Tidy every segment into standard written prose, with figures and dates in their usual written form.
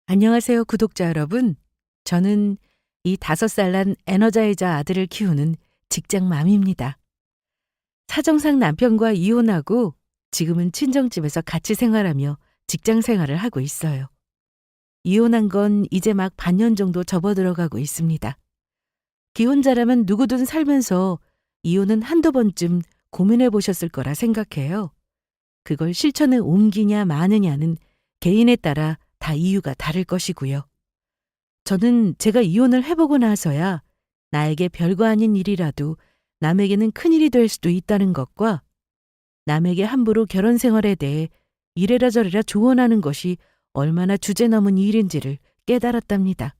안녕하세요, 구독자 여러분. 저는 이 5살 난 에너자이저 아들을 키우는 직장맘입니다. 사정상 남편과 이혼하고 지금은 친정집에서 같이 생활하며 직장 생활을 하고 있어요. 이혼한 건 이제 막 반년 정도 접어들어가고 있습니다. 기혼자라면 누구든 살면서 이혼은 한두 번쯤 고민해 보셨을 거라 생각해요. 그걸 실천에 옮기냐 마느냐는 개인에 따라 다 이유가 다를 것이고요. 저는 제가 이혼을 해보고 나서야 나에게 별거 아닌 일이라도 남에게는 큰일이 될 수도 있다는 것과 남에게 함부로 결혼 생활에 대해 이래라 저래라 조언하는 것이 얼마나 주제넘은 일인지를 깨달았답니다.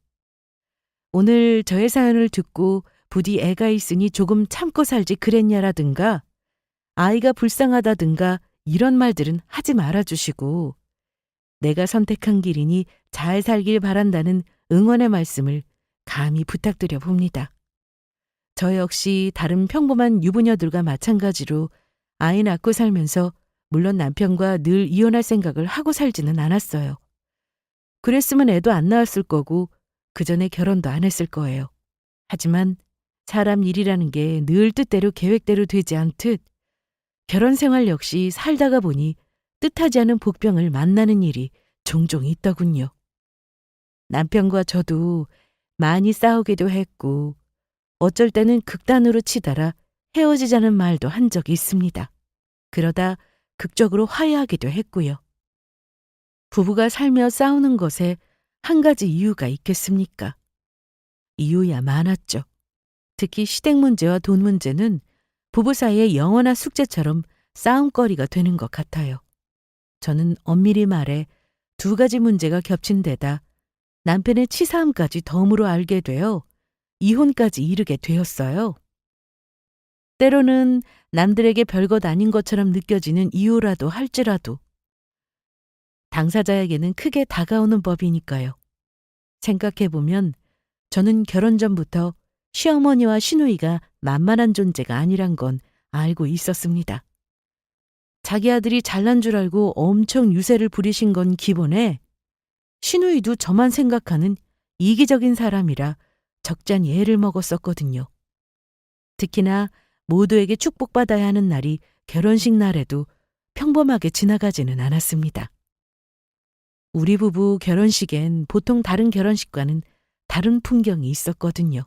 오늘 저의 사연을 듣고 부디 애가 있으니 조금 참고 살지 그랬냐라든가 아이가 불쌍하다든가 이런 말들은 하지 말아주시고 내가 선택한 길이니 잘 살길 바란다는 응원의 말씀을 감히 부탁드려 봅니다. 저 역시 다른 평범한 유부녀들과 마찬가지로 아이 낳고 살면서 물론 남편과 늘 이혼할 생각을 하고 살지는 않았어요. 그랬으면 애도 안 낳았을 거고 그 전에 결혼도 안 했을 거예요. 하지만 사람 일이라는 게 늘 뜻대로 계획대로 되지 않듯 결혼 생활 역시 살다가 보니 뜻하지 않은 복병을 만나는 일이 종종 있더군요. 남편과 저도 많이 싸우기도 했고 어쩔 때는 극단으로 치달아 헤어지자는 말도 한 적이 있습니다. 그러다 극적으로 화해하기도 했고요. 부부가 살며 싸우는 것에 한 가지 이유가 있겠습니까? 이유야 많았죠. 특히 시댁 문제와 돈 문제는 부부 사이의 영원한 숙제처럼 싸움거리가 되는 것 같아요. 저는 엄밀히 말해 2가지 문제가 겹친 데다 남편의 치사함까지 덤으로 알게 되어 이혼까지 이르게 되었어요. 때로는 남들에게 별것 아닌 것처럼 느껴지는 이유라도 할지라도 당사자에게는 크게 다가오는 법이니까요. 생각해보면 저는 결혼 전부터 시어머니와 시누이가 만만한 존재가 아니란 건 알고 있었습니다. 자기 아들이 잘난 줄 알고 엄청 유세를 부리신 건 기본에 시누이도 저만 생각하는 이기적인 사람이라 적잖이 애를 먹었었거든요. 특히나 모두에게 축복받아야 하는 날이 결혼식 날에도 평범하게 지나가지는 않았습니다. 우리 부부 결혼식엔 보통 다른 결혼식과는 다른 풍경이 있었거든요.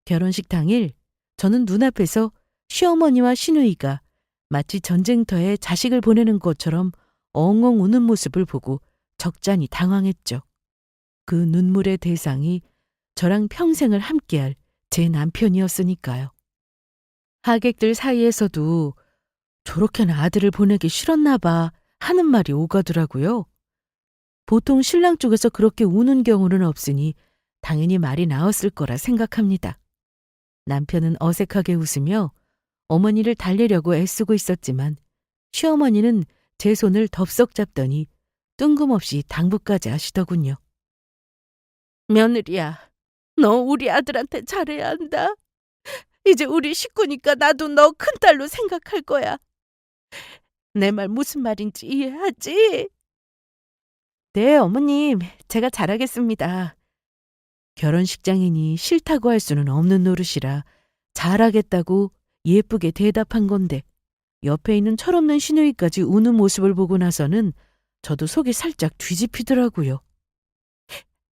결혼식 당일 저는 눈앞에서 시어머니와 시누이가 마치 전쟁터에 자식을 보내는 것처럼 엉엉 우는 모습을 보고 적잖이 당황했죠. 그 눈물의 대상이 저랑 평생을 함께할 제 남편이었으니까요. 하객들 사이에서도 저렇게나 아들을 보내기 싫었나 봐 하는 말이 오가더라고요. 보통 신랑 쪽에서 그렇게 우는 경우는 없으니 당연히 말이 나왔을 거라 생각합니다. 남편은 어색하게 웃으며 어머니를 달래려고 애쓰고 있었지만 시어머니는 제 손을 덥석 잡더니 뜬금없이 당부까지 하시더군요. 며느리야, 너 우리 아들한테 잘해야 한다. 이제 우리 식구니까 나도 너 큰딸로 생각할 거야. 내 말 무슨 말인지 이해하지? 네, 어머님. 제가 잘하겠습니다. 결혼식장이니 싫다고 할 수는 없는 노릇이라 잘하겠다고 예쁘게 대답한 건데 옆에 있는 철없는 시누이까지 우는 모습을 보고 나서는 저도 속이 살짝 뒤집히더라고요.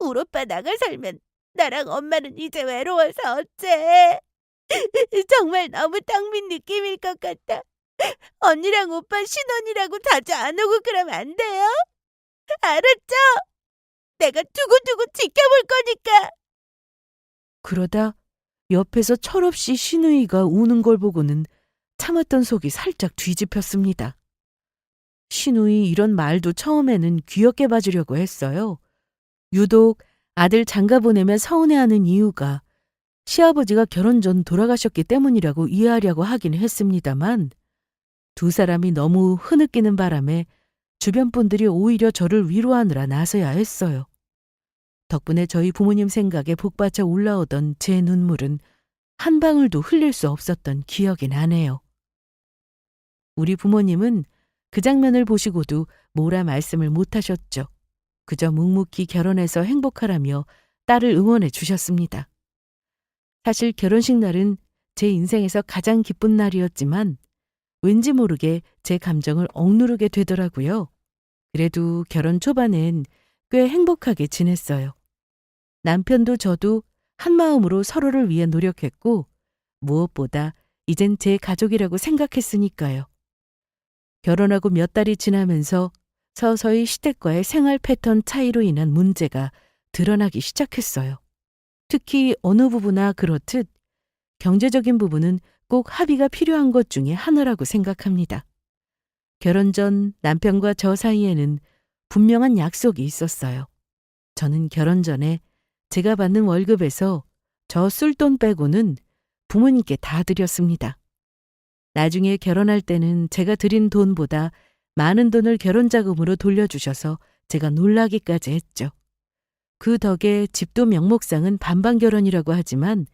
우리 오빠 나가 살면 나랑 엄마는 이제 외로워서 어째? 정말 너무 텅빈 느낌일 것 같아. 언니랑 오빠 신혼이라고 자주 안 오고 그러면 안 돼요? 알았죠? 내가 두고두고 지켜볼 거니까. 그러다 옆에서 철없이 시누이가 우는 걸 보고는 참았던 속이 살짝 뒤집혔습니다. 시누이 이런 말도 처음에는 귀엽게 봐주려고 했어요. 유독 아들 장가 보내면 서운해하는 이유가 시아버지가 결혼 전 돌아가셨기 때문이라고 이해하려고 하긴 했습니다만 2사람이 너무 흐느끼는 바람에 주변 분들이 오히려 저를 위로하느라 나서야 했어요. 덕분에 저희 부모님 생각에 복받쳐 올라오던 제 눈물은 한 방울도 흘릴 수 없었던 기억이 나네요. 우리 부모님은 그 장면을 보시고도 뭐라 말씀을 못 하셨죠. 그저 묵묵히 결혼해서 행복하라며 딸을 응원해 주셨습니다. 사실 결혼식 날은 제 인생에서 가장 기쁜 날이었지만 왠지 모르게 제 감정을 억누르게 되더라고요. 그래도 결혼 초반엔 꽤 행복하게 지냈어요. 남편도 저도 한마음으로 서로를 위해 노력했고 무엇보다 이젠 제 가족이라고 생각했으니까요. 결혼하고 몇 달이 지나면서 서서히 시댁과의 생활 패턴 차이로 인한 문제가 드러나기 시작했어요. 특히 어느 부부나 그렇듯 경제적인 부분은 꼭 합의가 필요한 것 중에 하나라고 생각합니다. 결혼 전 남편과 저 사이에는 분명한 약속이 있었어요. 저는 결혼 전에 제가 받는 월급에서 저 쓸 돈 빼고는 부모님께 다 드렸습니다. 나중에 결혼할 때는 제가 드린 돈보다 많은 돈을 결혼자금으로 돌려주셔서 제가 놀라기까지 했죠. 그 덕에 집도 명목상은 반반 결혼이라고 하지만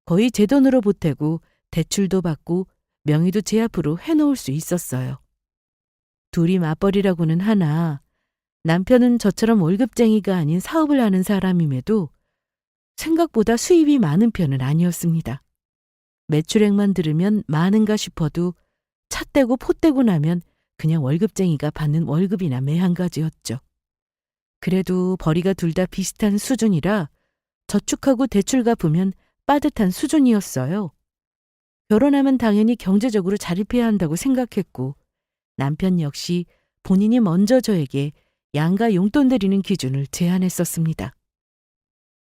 거의 제 돈으로 보태고 대출도 받고 명의도 제 앞으로 해놓을 수 있었어요. 둘이 맞벌이라고는 하나 남편은 저처럼 월급쟁이가 아닌 사업을 하는 사람임에도 생각보다 수입이 많은 편은 아니었습니다. 매출액만 들으면 많은가 싶어도 차 떼고 포 떼고 나면 그냥 월급쟁이가 받는 월급이나 매한가지였죠. 그래도 벌이가 둘 다 비슷한 수준이라 저축하고 대출 갚으면 빠듯한 수준이었어요. 결혼하면 당연히 경제적으로 자립해야 한다고 생각했고 남편 역시 본인이 먼저 저에게 양가 용돈 드리는 기준을 제안했었습니다.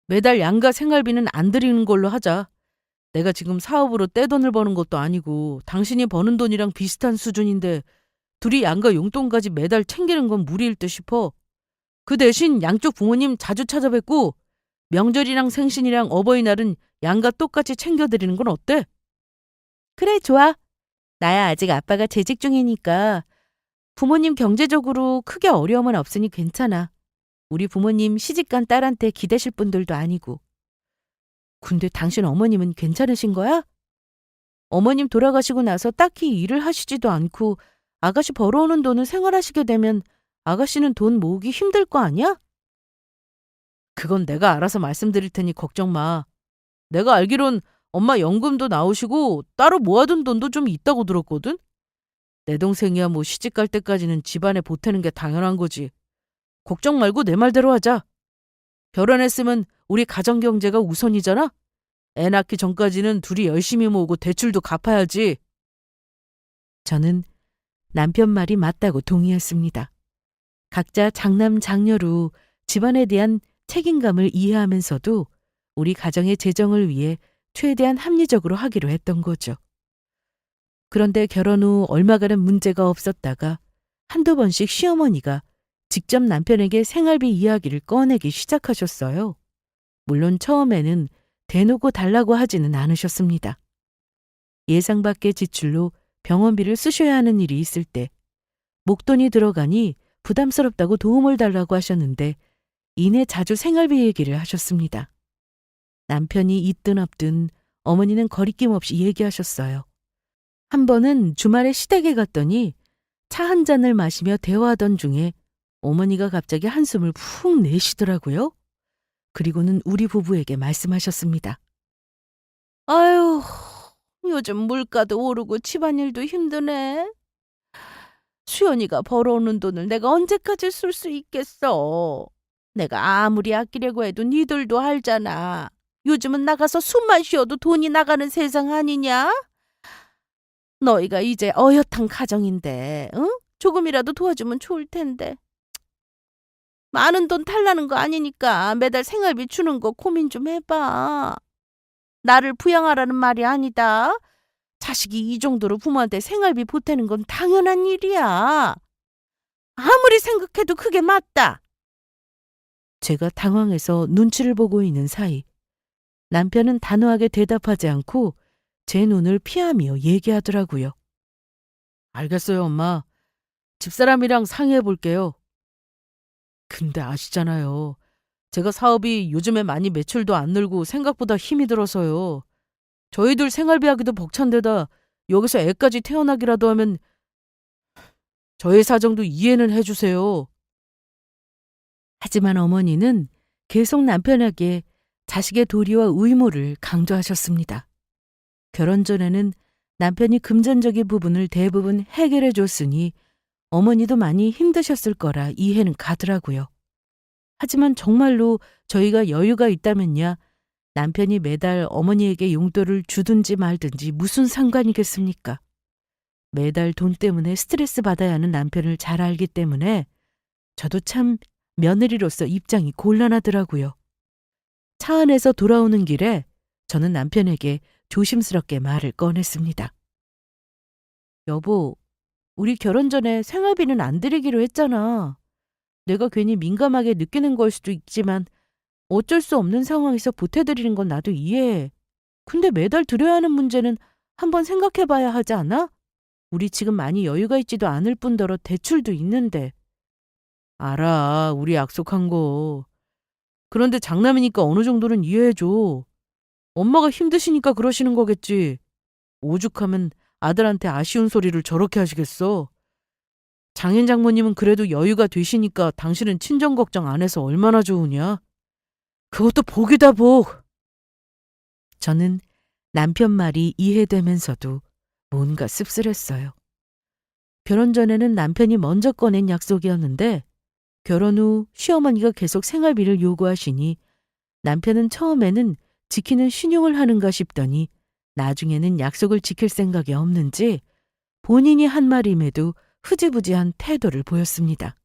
매달 양가 생활비는 안 드리는 걸로 하자. 내가 지금 사업으로 떼돈을 버는 것도 아니고 당신이 버는 돈이랑 비슷한 수준인데 둘이 양가 용돈까지 매달 챙기는 건 무리일 듯 싶어. 그 대신 양쪽 부모님 자주 찾아뵙고 명절이랑 생신이랑 어버이날은 양가 똑같이 챙겨드리는 건 어때? 그래, 좋아. 나야 아직 아빠가 재직 중이니까 부모님 경제적으로 크게 어려움은 없으니 괜찮아. 우리 부모님 시집간 딸한테 기대실 분들도 아니고. 근데 당신 어머님은 괜찮으신 거야? 어머님 돌아가시고 나서 딱히 일을 하시지도 않고 아가씨 벌어오는 돈을 생활하시게 되면 아가씨는 돈 모으기 힘들 거 아니야? 그건 내가 알아서 말씀드릴 테니 걱정 마. 내가 알기론 엄마 연금도 나오시고 따로 모아둔 돈도 좀 있다고 들었거든? 내 동생이야 뭐 시집갈 때까지는 집안에 보태는 게 당연한 거지. 걱정 말고 내 말대로 하자. 결혼했으면 우리 가정경제가 우선이잖아? 애 낳기 전까지는 둘이 열심히 모으고 대출도 갚아야지. 저는 남편 말이 맞다고 동의했습니다. 각자 장남 장녀로 집안에 대한 책임감을 이해하면서도 우리 가정의 재정을 위해 최대한 합리적으로 하기로 했던 거죠. 그런데 결혼 후 얼마간은 문제가 없었다가 한두 번씩 시어머니가 직접 남편에게 생활비 이야기를 꺼내기 시작하셨어요. 물론 처음에는 대놓고 달라고 하지는 않으셨습니다. 예상 밖의 지출로 병원비를 쓰셔야 하는 일이 있을 때 목돈이 들어가니 부담스럽다고 도움을 달라고 하셨는데 이내 자주 생활비 얘기를 하셨습니다. 남편이 있든 없든 어머니는 거리낌 없이 얘기하셨어요. 한 번은 주말에 시댁에 갔더니 차 한 잔을 마시며 대화하던 중에 어머니가 갑자기 한숨을 푹 내쉬더라고요. 그리고는 우리 부부에게 말씀하셨습니다. 아유, 요즘 물가도 오르고 집안일도 힘드네. 수연이가 벌어오는 돈을 내가 언제까지 쓸 수 있겠어. 내가 아무리 아끼려고 해도 니들도 알잖아. 요즘은 나가서 숨만 쉬어도 돈이 나가는 세상 아니냐? 너희가 이제 어엿한 가정인데, 응? 조금이라도 도와주면 좋을 텐데. 많은 돈 달라는 거 아니니까 매달 생활비 주는 거 고민 좀 해봐. 나를 부양하라는 말이 아니다. 자식이 이 정도로 부모한테 생활비 보태는 건 당연한 일이야. 아무리 생각해도 그게 맞다. 제가 당황해서 눈치를 보고 있는 사이 남편은 단호하게 대답하지 않고 제 눈을 피하며 얘기하더라고요. 알겠어요, 엄마. 집사람이랑 상의해 볼게요. 근데 아시잖아요. 제가 사업이 요즘에 많이 매출도 안 늘고 생각보다 힘이 들어서요. 저희들 생활비 하기도 벅찬데다 여기서 애까지 태어나기라도 하면 저의 사정도 이해는 해주세요. 하지만 어머니는 계속 남편에게 자식의 도리와 의무를 강조하셨습니다. 결혼 전에는 남편이 금전적인 부분을 대부분 해결해 줬으니 어머니도 많이 힘드셨을 거라 이해는 가더라고요. 하지만 정말로 저희가 여유가 있다면야 남편이 매달 어머니에게 용돈을 주든지 말든지 무슨 상관이겠습니까? 매달 돈 때문에 스트레스 받아야 하는 남편을 잘 알기 때문에 저도 참 며느리로서 입장이 곤란하더라고요. 차 안에서 돌아오는 길에 저는 남편에게 조심스럽게 말을 꺼냈습니다. 여보, 우리 결혼 전에 생활비는 안 드리기로 했잖아. 내가 괜히 민감하게 느끼는 걸 수도 있지만 어쩔 수 없는 상황에서 보태드리는 건 나도 이해해. 근데 매달 드려야 하는 문제는 한번 생각해 봐야 하지 않아? 우리 지금 많이 여유가 있지도 않을 뿐더러 대출도 있는데. 알아, 우리 약속한 거. 그런데 장남이니까 어느 정도는 이해해줘. 엄마가 힘드시니까 그러시는 거겠지. 오죽하면 아들한테 아쉬운 소리를 저렇게 하시겠어. 장인 장모님은 그래도 여유가 되시니까 당신은 친정 걱정 안 해서 얼마나 좋으냐. 그것도 복이다, 복. 저는 남편 말이 이해되면서도 뭔가 씁쓸했어요. 결혼 전에는 남편이 먼저 꺼낸 약속이었는데 결혼 후 시어머니가 계속 생활비를 요구하시니 남편은 처음에는 지키는 신용을 하는가 싶더니 나중에는 약속을 지킬 생각이 없는지 본인이 한 말임에도 흐지부지한 태도를 보였습니다.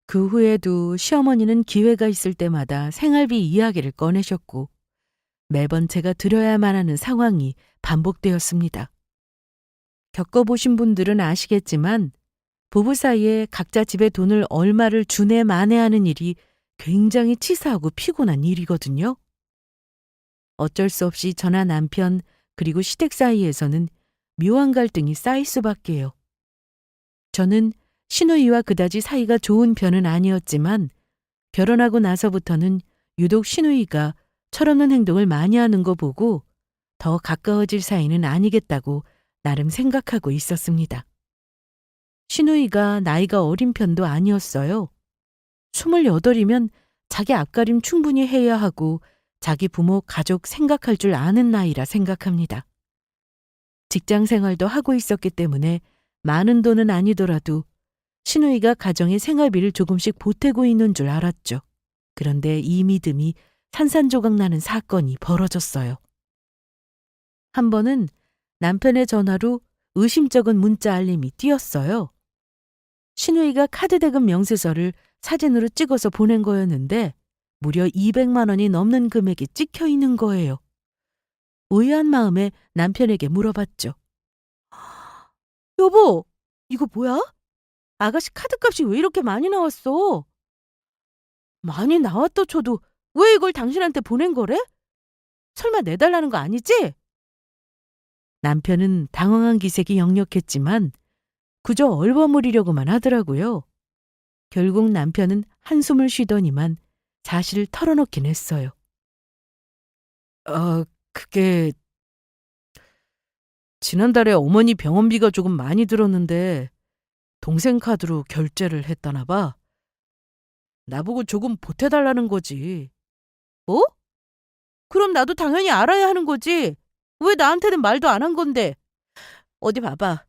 그 후에도 시어머니는 기회가 있을 때마다 생활비 이야기를 꺼내셨고 매번 제가 드려야만 하는 상황이 반복되었습니다. 겪어보신 분들은 아시겠지만 부부 사이에 각자 집에 돈을 얼마를 주내 마내하는 일이 굉장히 치사하고 피곤한 일이거든요. 어쩔 수 없이 저나 남편 그리고 시댁 사이에서는 묘한 갈등이 쌓일 수밖에요. 저는 시누이와 그다지 사이가 좋은 편은 아니었지만 결혼하고 나서부터는 유독 시누이가 철없는 행동을 많이 하는 거 보고 더 가까워질 사이는 아니겠다고 나름 생각하고 있었습니다. 시누이가 나이가 어린 편도 아니었어요. 28이면 자기 앞가림 충분히 해야 하고 자기 부모, 가족 생각할 줄 아는 나이라 생각합니다. 직장 생활도 하고 있었기 때문에 많은 돈은 아니더라도 시누이가 가정의 생활비를 조금씩 보태고 있는 줄 알았죠. 그런데 이 믿음이 산산조각 나는 사건이 벌어졌어요. 한 번은 남편의 전화로 의심쩍은 문자 알림이 띄었어요. 시누이가 카드 대금 명세서를 사진으로 찍어서 보낸 거였는데 무려 200만 원이 넘는 금액이 찍혀 있는 거예요. 의아한 마음에 남편에게 물어봤죠. 여보, 이거 뭐야? 아가씨 카드값이 왜 이렇게 많이 나왔어? 많이 나왔다 쳐도 왜 이걸 당신한테 보낸 거래? 설마 내달라는 거 아니지? 남편은 당황한 기색이 역력했지만 그저 얼버무리려고만 하더라고요. 결국 남편은 한숨을 쉬더니만 사실을 털어놓긴 했어요. 그게 지난달에 어머니 병원비가 조금 많이 들었는데 동생 카드로 결제를 했다나 봐. 나보고 조금 보태달라는 거지. 뭐? 그럼 나도 당연히 알아야 하는 거지. 왜 나한테는 말도 안 한 건데. 어디 봐봐.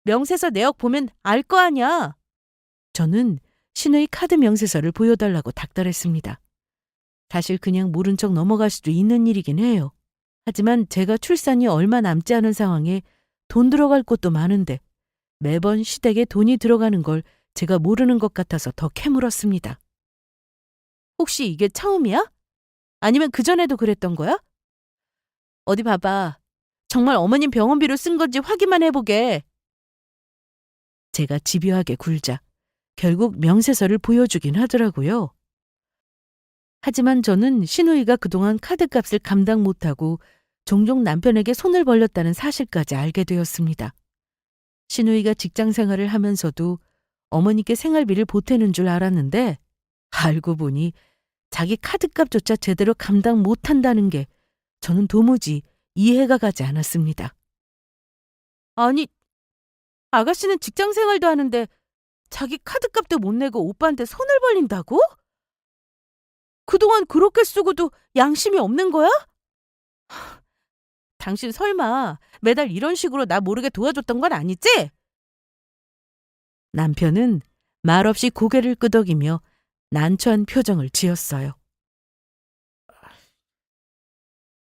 명세서 내역 보면 알 거 아냐. 저는 시누이 카드 명세서를 보여달라고 닥달했습니다. 사실 그냥 모른 척 넘어갈 수도 있는 일이긴 해요. 하지만 제가 출산이 얼마 남지 않은 상황에 돈 들어갈 곳도 많은데 매번 시댁에 돈이 들어가는 걸 제가 모르는 것 같아서 더 캐물었습니다. 혹시 이게 처음이야? 아니면 그전에도 그랬던 거야? 어디 봐봐. 정말 어머님 병원비로 쓴 건지 확인만 해보게. 제가 집요하게 굴자 결국 명세서를 보여주긴 하더라고요. 하지만 저는 시누이가 그동안 카드값을 감당 못하고 종종 남편에게 손을 벌렸다는 사실까지 알게 되었습니다. 시누이가 직장 생활을 하면서도 어머니께 생활비를 보태는 줄 알았는데 알고 보니 자기 카드값조차 제대로 감당 못한다는 게 저는 도무지 이해가 가지 않았습니다. 아니, 아가씨는 직장 생활도 하는데 자기 카드값도 못 내고 오빠한테 손을 벌린다고? 그동안 그렇게 쓰고도 양심이 없는 거야? 당신 설마 매달 이런 식으로 나 모르게 도와줬던 건 아니지? 남편은 말없이 고개를 끄덕이며 난처한 표정을 지었어요.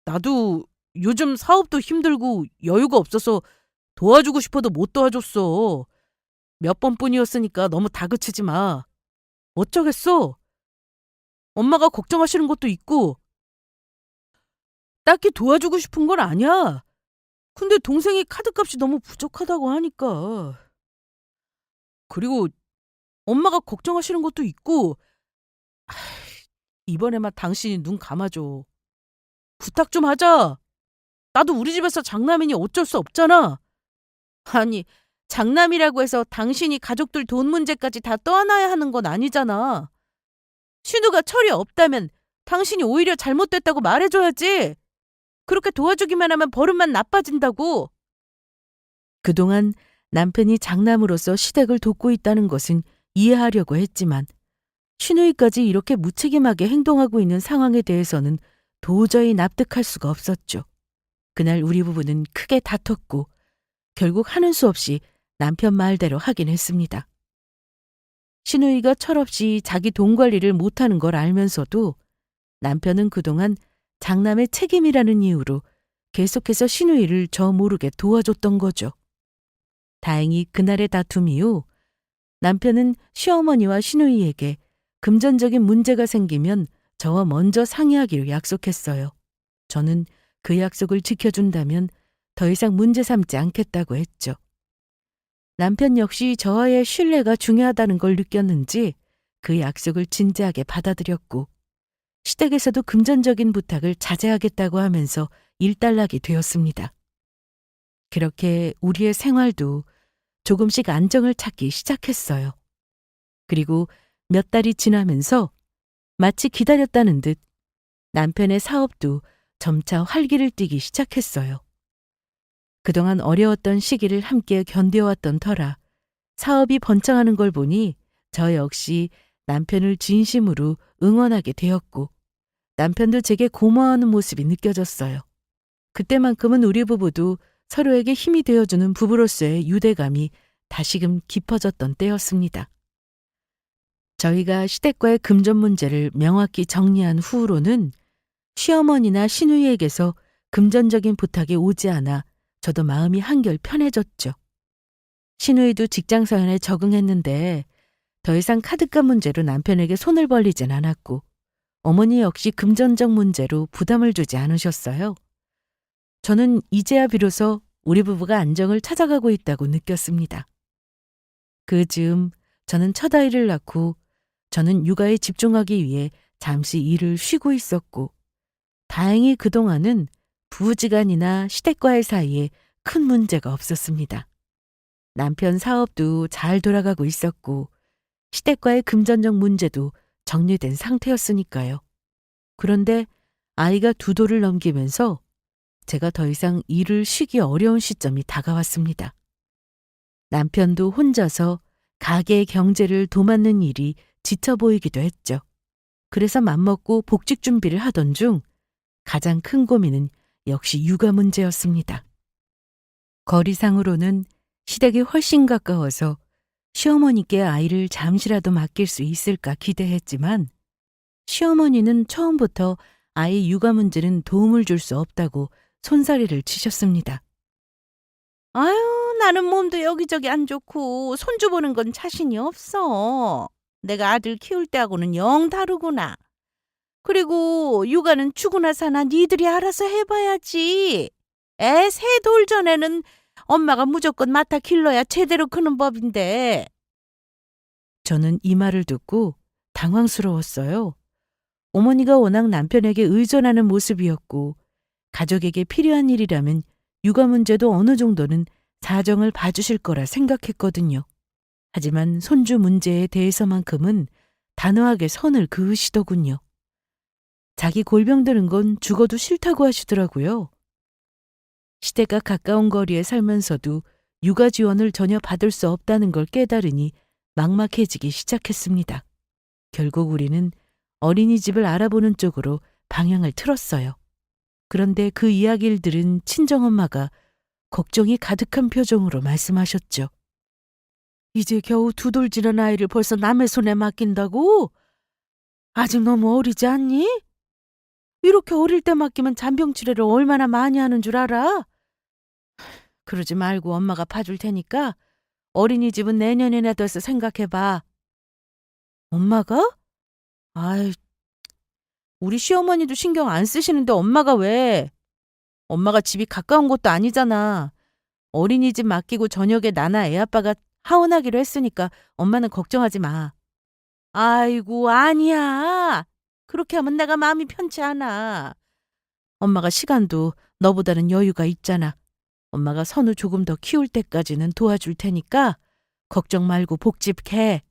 나도 요즘 사업도 힘들고 여유가 없어서 도와주고 싶어도 못 도와줬어. 몇 번뿐이었으니까 너무 다그치지 마. 어쩌겠어? 엄마가 걱정하시는 것도 있고 딱히 도와주고 싶은 건 아니야. 근데 동생이 카드값이 너무 부족하다고 하니까. 그리고 엄마가 걱정하시는 것도 있고 이번에만 당신이 눈 감아줘. 부탁 좀 하자. 나도 우리 집에서 장남이니 어쩔 수 없잖아. 아니, 장남이라고 해서 당신이 가족들 돈 문제까지 다 떠안아야 하는 건 아니잖아. 신우가 철이 없다면 당신이 오히려 잘못됐다고 말해줘야지. 그렇게 도와주기만 하면 버릇만 나빠진다고. 그동안 남편이 장남으로서 시댁을 돕고 있다는 것은 이해하려고 했지만 신우이까지 이렇게 무책임하게 행동하고 있는 상황에 대해서는 도저히 납득할 수가 없었죠. 그날 우리 부부는 크게 다퉜고 결국 하는 수 없이 남편 말대로 하긴 했습니다. 신우이가 철없이 자기 돈 관리를 못하는 걸 알면서도 남편은 그동안 장남의 책임이라는 이유로 계속해서 신우이를 저 모르게 도와줬던 거죠. 다행히 그날의 다툼 이후 남편은 시어머니와 신우이에게 금전적인 문제가 생기면 저와 먼저 상의하기로 약속했어요. 저는 그 약속을 지켜준다면 더 이상 문제 삼지 않겠다고 했죠. 남편 역시 저와의 신뢰가 중요하다는 걸 느꼈는지 그 약속을 진지하게 받아들였고 시댁에서도 금전적인 부탁을 자제하겠다고 하면서 일단락이 되었습니다. 그렇게 우리의 생활도 조금씩 안정을 찾기 시작했어요. 그리고 몇 달이 지나면서 마치 기다렸다는 듯 남편의 사업도 점차 활기를 띠기 시작했어요. 그동안 어려웠던 시기를 함께 견뎌왔던 터라 사업이 번창하는 걸 보니 저 역시 남편을 진심으로 응원하게 되었고 남편도 제게 고마워하는 모습이 느껴졌어요. 그때만큼은 우리 부부도 서로에게 힘이 되어주는 부부로서의 유대감이 다시금 깊어졌던 때였습니다. 저희가 시댁과의 금전 문제를 명확히 정리한 후로는 시어머니나 시누이에게서 금전적인 부탁이 오지 않아 저도 마음이 한결 편해졌죠. 시누이도 직장 사연에 적응했는데 더 이상 카드값 문제로 남편에게 손을 벌리진 않았고 어머니 역시 금전적 문제로 부담을 주지 않으셨어요. 저는 이제야 비로소 우리 부부가 안정을 찾아가고 있다고 느꼈습니다. 그 즈음 저는 첫 아이를 낳고 저는 육아에 집중하기 위해 잠시 일을 쉬고 있었고 다행히 그동안은 부부지간이나 시댁과의 사이에 큰 문제가 없었습니다. 남편 사업도 잘 돌아가고 있었고 시댁과의 금전적 문제도 정리된 상태였으니까요. 그런데 아이가 2돌을 넘기면서 제가 더 이상 일을 쉬기 어려운 시점이 다가왔습니다. 남편도 혼자서 가게의 경제를 도맡는 일이 지쳐 보이기도 했죠. 그래서 맘먹고 복직 준비를 하던 중 가장 큰 고민은 역시 육아 문제였습니다. 거리상으로는 시댁이 훨씬 가까워서 시어머니께 아이를 잠시라도 맡길 수 있을까 기대했지만 시어머니는 처음부터 아이 육아 문제는 도움을 줄 수 없다고 손사래를 치셨습니다. 아유, 나는 몸도 여기저기 안 좋고 손주 보는 건 자신이 없어. 내가 아들 키울 때하고는 영 다르구나. 그리고 육아는 죽으나 사나 니들이 알아서 해봐야지. 애 새 돌 전에는 엄마가 무조건 맡아 길러야 제대로 크는 법인데. 저는 이 말을 듣고 당황스러웠어요. 어머니가 워낙 남편에게 의존하는 모습이었고 가족에게 필요한 일이라면 육아 문제도 어느 정도는 사정을 봐주실 거라 생각했거든요. 하지만 손주 문제에 대해서만큼은 단호하게 선을 그으시더군요. 자기 골병 드는 건 죽어도 싫다고 하시더라고요. 시댁과 가까운 거리에 살면서도 육아 지원을 전혀 받을 수 없다는 걸 깨달으니 막막해지기 시작했습니다. 결국 우리는 어린이집을 알아보는 쪽으로 방향을 틀었어요. 그런데 그 이야기를 들은 친정엄마가 걱정이 가득한 표정으로 말씀하셨죠. 이제 겨우 2돌 지난 아이를 벌써 남의 손에 맡긴다고? 아직 너무 어리지 않니? 이렇게 어릴 때 맡기면 잔병 치레를 얼마나 많이 하는 줄 알아? 그러지 말고 엄마가 봐줄 테니까 어린이집은 내년에 내둬서 생각해봐. 엄마가? 아이, 우리 시어머니도 신경 안 쓰시는데 엄마가 왜? 엄마가 집이 가까운 곳도 아니잖아. 어린이집 맡기고 저녁에 나나 애아빠가 하원하기로 했으니까 엄마는 걱정하지 마. 아이고, 아니야. 그렇게 하면 내가 마음이 편치 않아. 엄마가 시간도 너보다는 여유가 있잖아. 엄마가 선우 조금 더 키울 때까지는 도와줄 테니까 걱정 말고 복집해.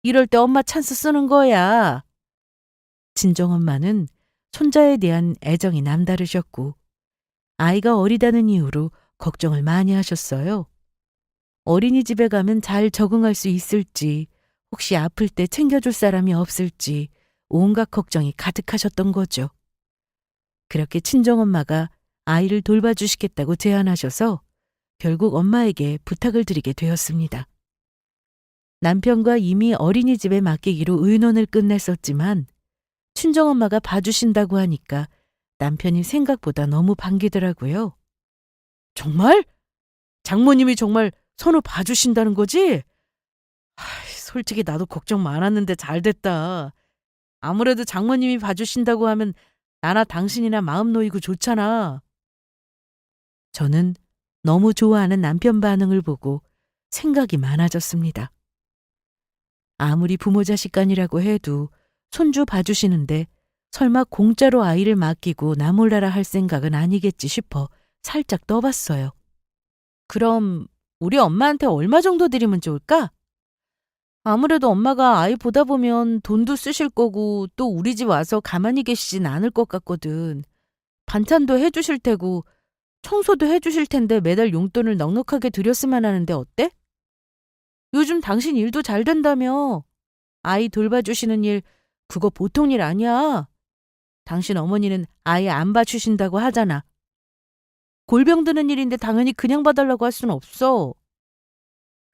이럴 때 엄마 찬스 쓰는 거야. 친정엄마는 손자에 대한 애정이 남다르셨고 아이가 어리다는 이유로 걱정을 많이 하셨어요. 어린이집에 가면 잘 적응할 수 있을지, 혹시 아플 때 챙겨줄 사람이 없을지 온갖 걱정이 가득하셨던 거죠. 그렇게 친정엄마가 아이를 돌봐주시겠다고 제안하셔서 결국 엄마에게 부탁을 드리게 되었습니다. 남편과 이미 어린이집에 맡기기로 의논을 끝냈었지만 친정엄마가 봐주신다고 하니까 남편이 생각보다 너무 반기더라고요. 정말? 장모님이 정말 선우 봐주신다는 거지? 솔직히 나도 걱정 많았는데 잘 됐다. 아무래도 장모님이 봐주신다고 하면 나나 당신이나 마음 놓이고 좋잖아. 저는 너무 좋아하는 남편 반응을 보고 생각이 많아졌습니다. 아무리 부모 자식 간이라고 해도 손주 봐주시는데 설마 공짜로 아이를 맡기고 나 몰라라 할 생각은 아니겠지 싶어 살짝 떠봤어요. 그럼 우리 엄마한테 얼마 정도 드리면 좋을까? 아무래도 엄마가 아이 보다 보면 돈도 쓰실 거고 또 우리 집 와서 가만히 계시진 않을 것 같거든. 반찬도 해주실 테고 청소도 해주실 텐데 매달 용돈을 넉넉하게 드렸으면 하는데 어때? 요즘 당신 일도 잘 된다며. 아이 돌봐주시는 일 그거 보통 일 아니야. 당신 어머니는 아예 안 봐주신다고 하잖아. 골병 드는 일인데 당연히 그냥 봐달라고 할 수는 없어.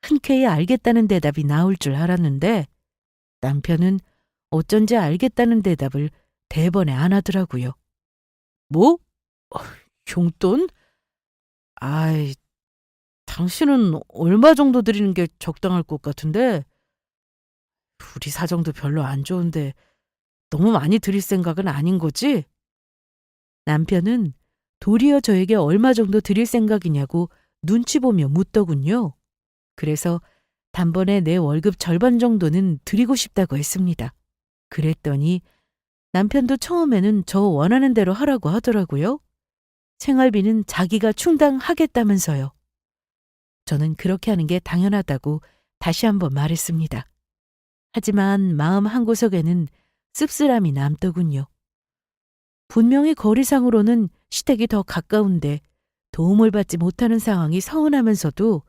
흔쾌히 알겠다는 대답이 나올 줄 알았는데 남편은 어쩐지 알겠다는 대답을 대번에 안 하더라고요. 뭐? 용돈? 아이, 당신은 얼마 정도 드리는 게 적당할 것 같은데 우리 사정도 별로 안 좋은데 너무 많이 드릴 생각은 아닌 거지? 남편은 도리어 저에게 얼마 정도 드릴 생각이냐고 눈치 보며 묻더군요. 그래서 단번에 내 월급 절반 정도는 드리고 싶다고 했습니다. 그랬더니 남편도 처음에는 저 원하는 대로 하라고 하더라고요. 생활비는 자기가 충당하겠다면서요. 저는 그렇게 하는 게 당연하다고 다시 한번 말했습니다. 하지만 마음 한구석에는 씁쓸함이 남더군요. 분명히 거리상으로는 시댁이 더 가까운데 도움을 받지 못하는 상황이 서운하면서도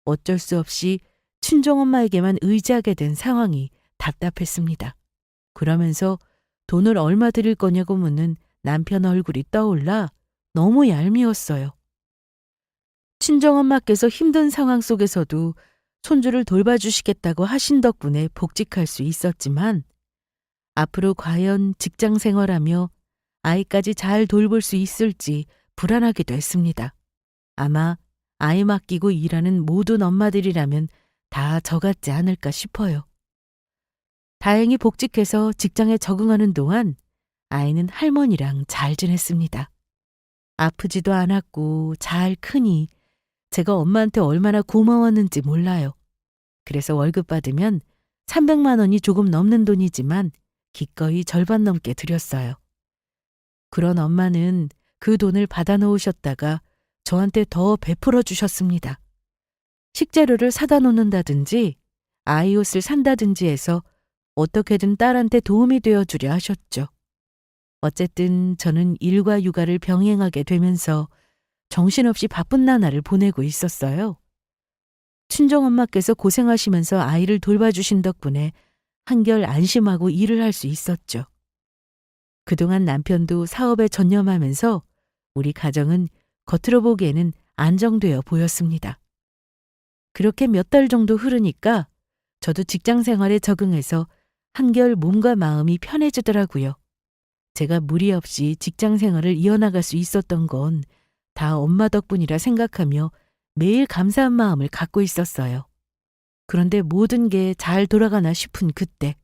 어쩔 수 없이 친정엄마에게만 의지하게 된 상황이 답답했습니다. 그러면서 돈을 얼마 드릴 거냐고 묻는 남편 얼굴이 떠올라 너무 얄미웠어요. 친정엄마께서 힘든 상황 속에서도 손주를 돌봐주시겠다고 하신 덕분에 복직할 수 있었지만 앞으로 과연 직장 생활하며 아이까지 잘 돌볼 수 있을지 불안하기도 했습니다. 아마 아이 맡기고 일하는 모든 엄마들이라면 다 저 같지 않을까 싶어요. 다행히 복직해서 직장에 적응하는 동안 아이는 할머니랑 잘 지냈습니다. 아프지도 않았고 잘 크니 제가 엄마한테 얼마나 고마웠는지 몰라요. 그래서 월급 받으면 300만 원이 조금 넘는 돈이지만 기꺼이 절반 넘게 드렸어요. 그런 엄마는 그 돈을 받아 놓으셨다가 저한테 더 베풀어 주셨습니다. 식재료를 사다 놓는다든지 아이 옷을 산다든지 해서 어떻게든 딸한테 도움이 되어 주려 하셨죠. 어쨌든 저는 일과 육아를 병행하게 되면서 정신없이 바쁜 나날을 보내고 있었어요. 친정엄마께서 고생하시면서 아이를 돌봐주신 덕분에 한결 안심하고 일을 할 수 있었죠. 그동안 남편도 사업에 전념하면서 우리 가정은 겉으로 보기에는 안정되어 보였습니다. 그렇게 몇 달 정도 흐르니까 저도 직장 생활에 적응해서 한결 몸과 마음이 편해지더라고요. 제가 무리 없이 직장 생활을 이어나갈 수 있었던 건 다 엄마 덕분이라 생각하며 매일 감사한 마음을 갖고 있었어요. 그런데 모든 게 잘 돌아가나 싶은 그때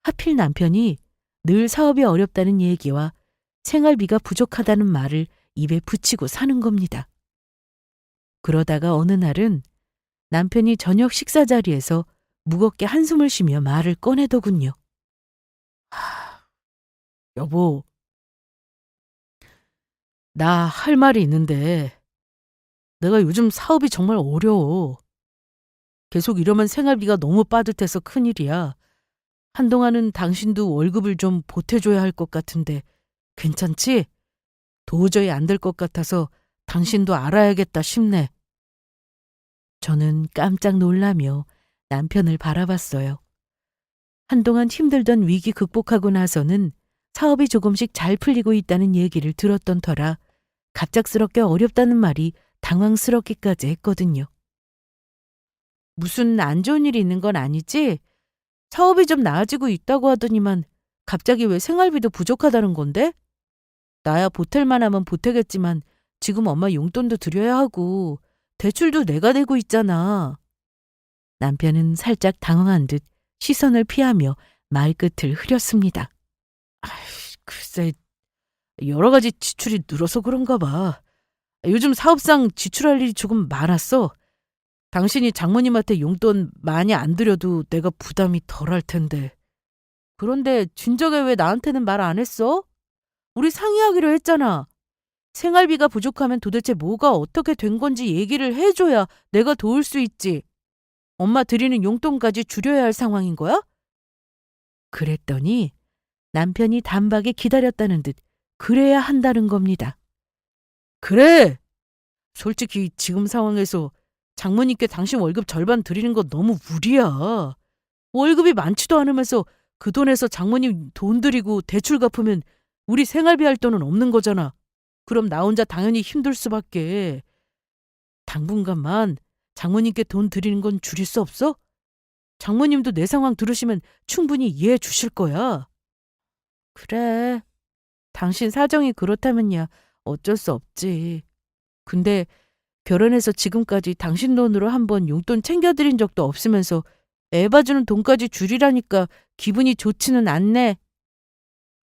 하필 남편이 늘 사업이 어렵다는 얘기와 생활비가 부족하다는 말을 입에 붙이고 사는 겁니다. 그러다가 어느 날은 남편이 저녁 식사 자리에서 무겁게 한숨을 쉬며 말을 꺼내더군요. 여보, 나 할 말이 있는데 내가 요즘 사업이 정말 어려워. 계속 이러면 생활비가 너무 빠듯해서 큰일이야. 한동안은 당신도 월급을 좀 보태줘야 할 것 같은데 괜찮지? 도저히 안 될 것 같아서 당신도 알아야겠다 싶네. 저는 깜짝 놀라며 남편을 바라봤어요. 한동안 힘들던 위기 극복하고 나서는 사업이 조금씩 잘 풀리고 있다는 얘기를 들었던 터라 갑작스럽게 어렵다는 말이 당황스럽기까지 했거든요. 무슨 안 좋은 일이 있는 건 아니지? 사업이 좀 나아지고 있다고 하더니만 갑자기 왜 생활비도 부족하다는 건데? 나야 보탤만 하면 보태겠지만 지금 엄마 용돈도 드려야 하고 대출도 내가 내고 있잖아. 남편은 살짝 당황한 듯 시선을 피하며 말끝을 흐렸습니다. 글쎄, 여러 가지 지출이 늘어서 그런가 봐. 요즘 사업상 지출할 일이 조금 많았어. 당신이 장모님한테 용돈 많이 안 드려도 내가 부담이 덜할 텐데. 그런데 진작에 왜 나한테는 말 안 했어? 우리 상의하기로 했잖아. 생활비가 부족하면 도대체 뭐가 어떻게 된 건지 얘기를 해줘야 내가 도울 수 있지. 엄마 드리는 용돈까지 줄여야 할 상황인 거야? 그랬더니 남편이 단박에 기다렸다는 듯 그래야 한다는 겁니다. 그래! 솔직히 지금 상황에서 장모님께 당신 월급 절반 드리는 거 너무 무리야. 월급이 많지도 않으면서 그 돈에서 장모님 돈 드리고 대출 갚으면 우리 생활비 할 돈은 없는 거잖아. 그럼 나 혼자 당연히 힘들 수밖에. 당분간만 장모님께 돈 드리는 건 줄일 수 없어? 장모님도 내 상황 들으시면 충분히 이해해 주실 거야. 그래. 당신 사정이 그렇다면야 어쩔 수 없지. 근데 결혼해서 지금까지 당신 돈으로 한번 용돈 챙겨드린 적도 없으면서 애 봐주는 돈까지 줄이라니까 기분이 좋지는 않네.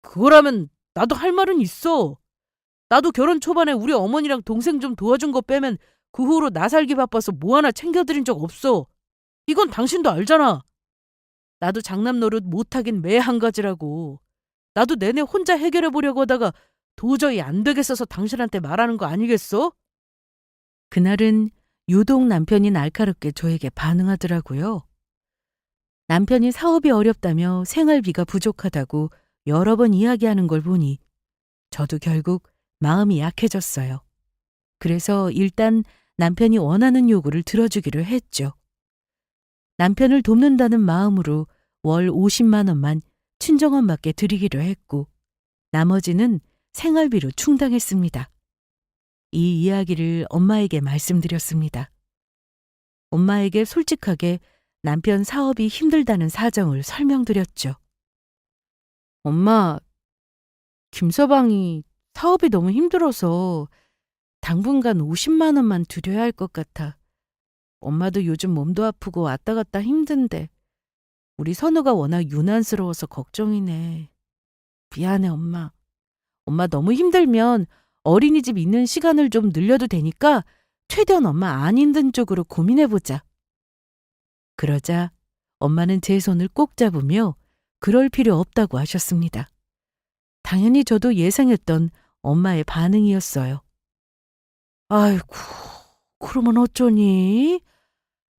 그거라면 나도 할 말은 있어. 나도 결혼 초반에 우리 어머니랑 동생 좀 도와준 거 빼면 그 후로 나 살기 바빠서 뭐 하나 챙겨드린 적 없어. 이건 당신도 알잖아. 나도 장남 노릇 못하긴 매 한 가지라고. 나도 내내 혼자 해결해 보려고 하다가 도저히 안 되겠어서 당신한테 말하는 거 아니겠어? 그날은 유독 남편이 날카롭게 저에게 반응하더라고요. 남편이 사업이 어렵다며 생활비가 부족하다고 여러 번 이야기하는 걸 보니 저도 결국 마음이 약해졌어요. 그래서 일단 남편이 원하는 요구를 들어주기로 했죠. 남편을 돕는다는 마음으로 월 50만 원만 친정엄마께 드리기로 했고 나머지는 생활비로 충당했습니다. 이 이야기를 엄마에게 말씀드렸습니다. 엄마에게 솔직하게 남편 사업이 힘들다는 사정을 설명드렸죠. 엄마, 김서방이 사업이 너무 힘들어서 당분간 50만 원만 드려야 할 것 같아. 엄마도 요즘 몸도 아프고 왔다 갔다 힘든데 우리 선우가 워낙 유난스러워서 걱정이네. 미안해, 엄마. 엄마 너무 힘들면 어린이집 있는 시간을 좀 늘려도 되니까 최대한 엄마 안 힘든 쪽으로 고민해보자. 그러자 엄마는 제 손을 꼭 잡으며 그럴 필요 없다고 하셨습니다. 당연히 저도 예상했던 엄마의 반응이었어요. 아이고, 그러면 어쩌니?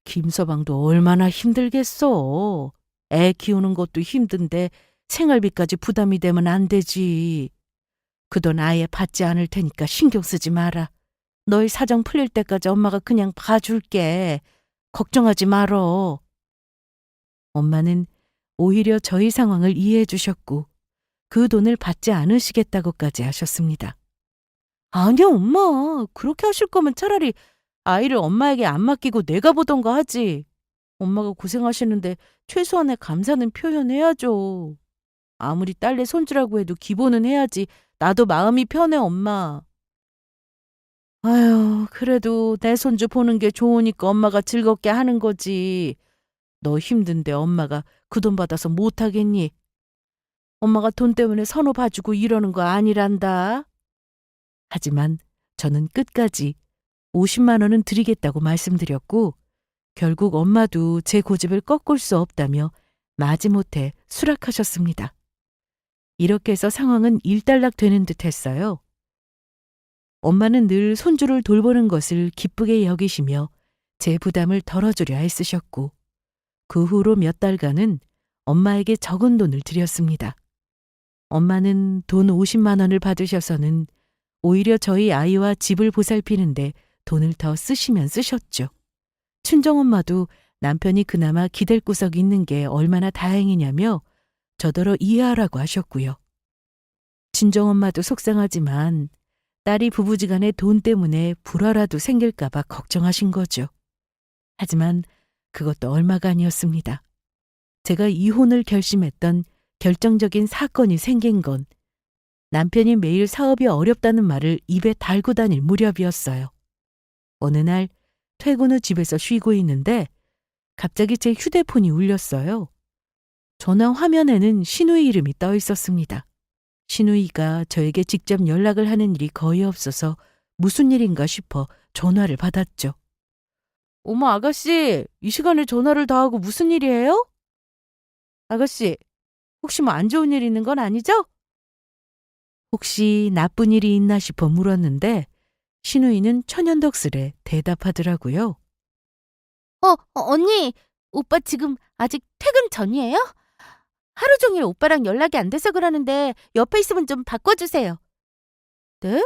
김서방도 얼마나 힘들겠어. 애 키우는 것도 힘든데 생활비까지 부담이 되면 안 되지. 그 돈 아예 받지 않을 테니까 신경 쓰지 마라. 너희 사정 풀릴 때까지 엄마가 그냥 봐줄게. 걱정하지 말어. 엄마는 오히려 저희 상황을 이해해 주셨고 그 돈을 받지 않으시겠다고까지 하셨습니다. 아니요, 엄마. 그렇게 하실 거면 차라리 아이를 엄마에게 안 맡기고 내가 보던가 하지. 엄마가 고생하시는데 최소한의 감사는 표현해야죠. 아무리 딸내 손주라고 해도 기본은 해야지. 나도 마음이 편해, 엄마. 아유, 그래도 내 손주 보는 게 좋으니까 엄마가 즐겁게 하는 거지. 너 힘든데 엄마가 그 돈 받아서 못하겠니? 엄마가 돈 때문에 선호 봐주고 이러는 거 아니란다. 하지만 저는 끝까지 50만 원은 드리겠다고 말씀드렸고 결국 엄마도 제 고집을 꺾을 수 없다며 마지못해 수락하셨습니다. 이렇게 해서 상황은 일단락되는 듯 했어요. 엄마는 늘 손주를 돌보는 것을 기쁘게 여기시며 제 부담을 덜어주려 애쓰셨고 그 후로 몇 달간은 엄마에게 적은 돈을 드렸습니다. 엄마는 돈 50만 원을 받으셔서는 오히려 저희 아이와 집을 보살피는데 돈을 더 쓰시면 쓰셨죠. 친정엄마도 남편이 그나마 기댈 구석이 있는 게 얼마나 다행이냐며 저더러 이해하라고 하셨고요. 친정엄마도 속상하지만 딸이 부부지간에 돈 때문에 불화라도 생길까봐 걱정하신 거죠. 하지만 그것도 얼마가 아니었습니다. 제가 이혼을 결심했던 결정적인 사건이 생긴 건 남편이 매일 사업이 어렵다는 말을 입에 달고 다닐 무렵이었어요. 어느 날 퇴근 후 집에서 쉬고 있는데 갑자기 제 휴대폰이 울렸어요. 전화 화면에는 신우이 이름이 떠 있었습니다. 신우이가 저에게 직접 연락을 하는 일이 거의 없어서 무슨 일인가 싶어 전화를 받았죠. 어머, 아가씨, 이 시간에 전화를 다 하고 무슨 일이에요? 아가씨, 혹시 뭐 안 좋은 일 있는 건 아니죠? 혹시 나쁜 일이 있나 싶어 물었는데 신우이는 천연덕스레 대답하더라고요. 언니, 오빠 지금 아직 퇴근 전이에요? 하루 종일 오빠랑 연락이 안 돼서 그러는데 옆에 있으면 좀 바꿔주세요. 네?